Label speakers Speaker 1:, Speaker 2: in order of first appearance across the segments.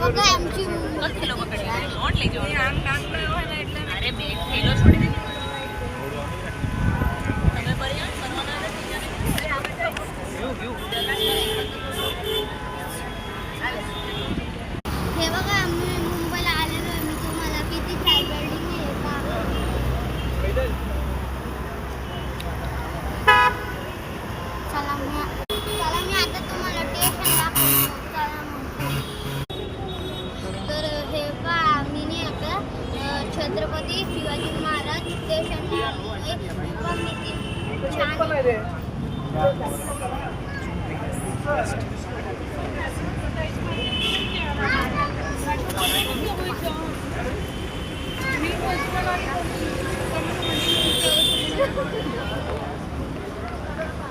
Speaker 1: बघा आमची
Speaker 2: अरे बे ठेलो छोड़ दे
Speaker 1: हे बघा आम्ही मुंबईला आलेलो आहे. मी तुम्हाला किती छान बिल्डिंग आहे चला मी आता तुम्हाला स्टेशन दाखवतो. चला मग. तर हे पहा मी नाही आता छत्रपती शिवाजी महाराज स्टेशनला आलेलो आहे. पण किती छान आहे.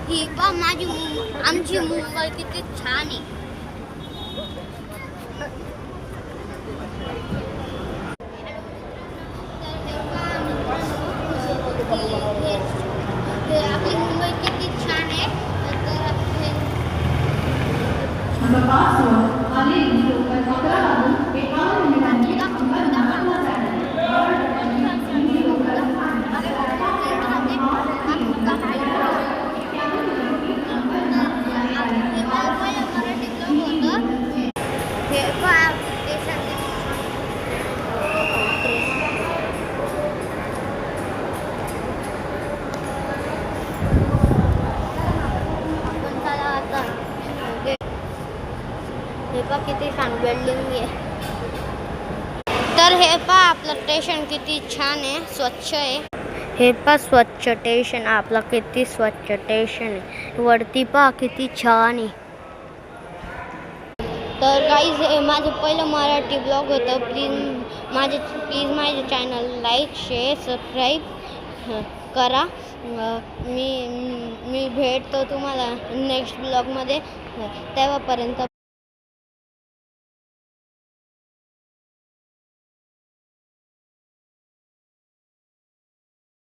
Speaker 1: ही पहा आमची मुंबई किती छान आहे. आपली मुंबई किती छान आहे. हे पहा किती छान बिल्डिंग आहे. तर हे पहा आपलं स्टेशन किती छान आहे, स्वच्छ आहे. हे पहा स्वच्छ स्टेशन आपलं किती स्वच्छ स्टेशन आहे. वरती पहा किती छान आहे. तर गाईज हे माझं पहिलं मराठी ब्लॉग होतं. प्लीज माझे चॅनल लाईक शेअर सबस्क्राईब करा. मी भेटतो तुम्हाला नेक्स्ट ब्लॉगमध्ये. तेव्हापर्यंत